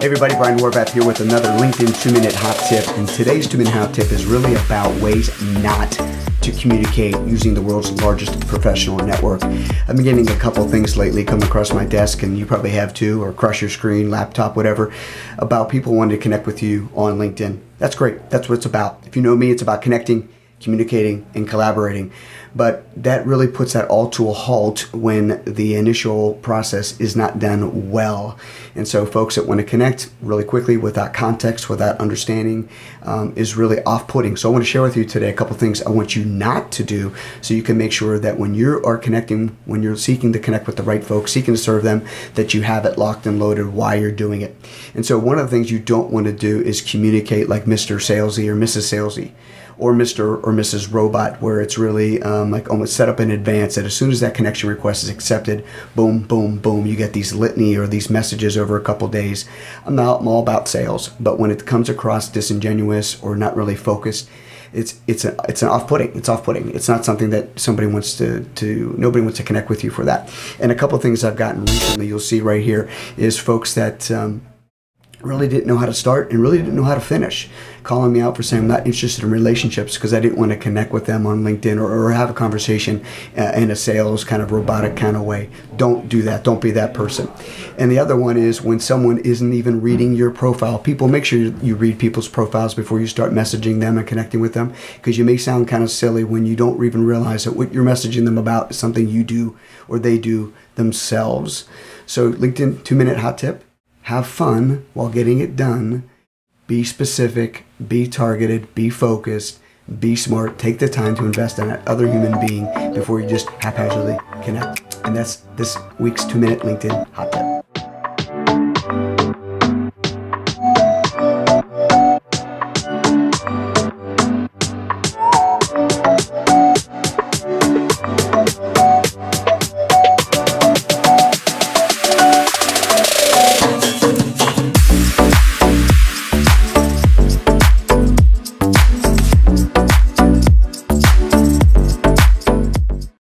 Hey everybody, Brian Warbath here with another LinkedIn 2-minute hot tip. And today's 2-minute hot tip is really about ways not to communicate using the world's largest professional network. I've been getting a couple things lately come across my desk, and you probably have too, or across your screen, laptop, whatever, about people wanting to connect with you on LinkedIn. That's great. That's what it's about. If you know me, it's about connecting, communicating, and collaborating. But that really puts that all to a halt when the initial process is not done well. And so folks that want to connect really quickly without context, without understanding, is really off-putting. So I want to share with you today a couple things I want you not to do so you can make sure that when you are connecting, when you're seeking to connect with the right folks, seeking to serve them, that you have it locked and loaded while you're doing it. And so one of the things you don't want to do is communicate like Mr. Salesy or Mrs. Salesy, or Mr. or Mrs. Robot, where it's really like almost set up in advance that as soon as that connection request is accepted, boom, boom, boom, you get these litany or these messages over a couple days. I'm all about sales, but when it comes across disingenuous or not really focused, it's an off-putting. It's off-putting. It's not something that somebody wants nobody wants to connect with you for that. And a couple things I've gotten recently, you'll see right here, is folks that really didn't know how to start and really didn't know how to finish, calling me out for saying I'm not interested in relationships because I didn't want to connect with them on LinkedIn or have a conversation in a sales kind of robotic kind of way. Don't do that. Don't be that person. And the other one is when someone isn't even reading your profile. People, make sure you read people's profiles before you start messaging them and connecting with them, because you may sound kind of silly when you don't even realize that what you're messaging them about is something you do or they do themselves. So LinkedIn 2-minute hot tip. Have fun while getting it done. Be specific, be targeted, be focused, be smart. Take the time to invest in that other human being before you just haphazardly connect. And that's this week's 2-minute LinkedIn hot tip.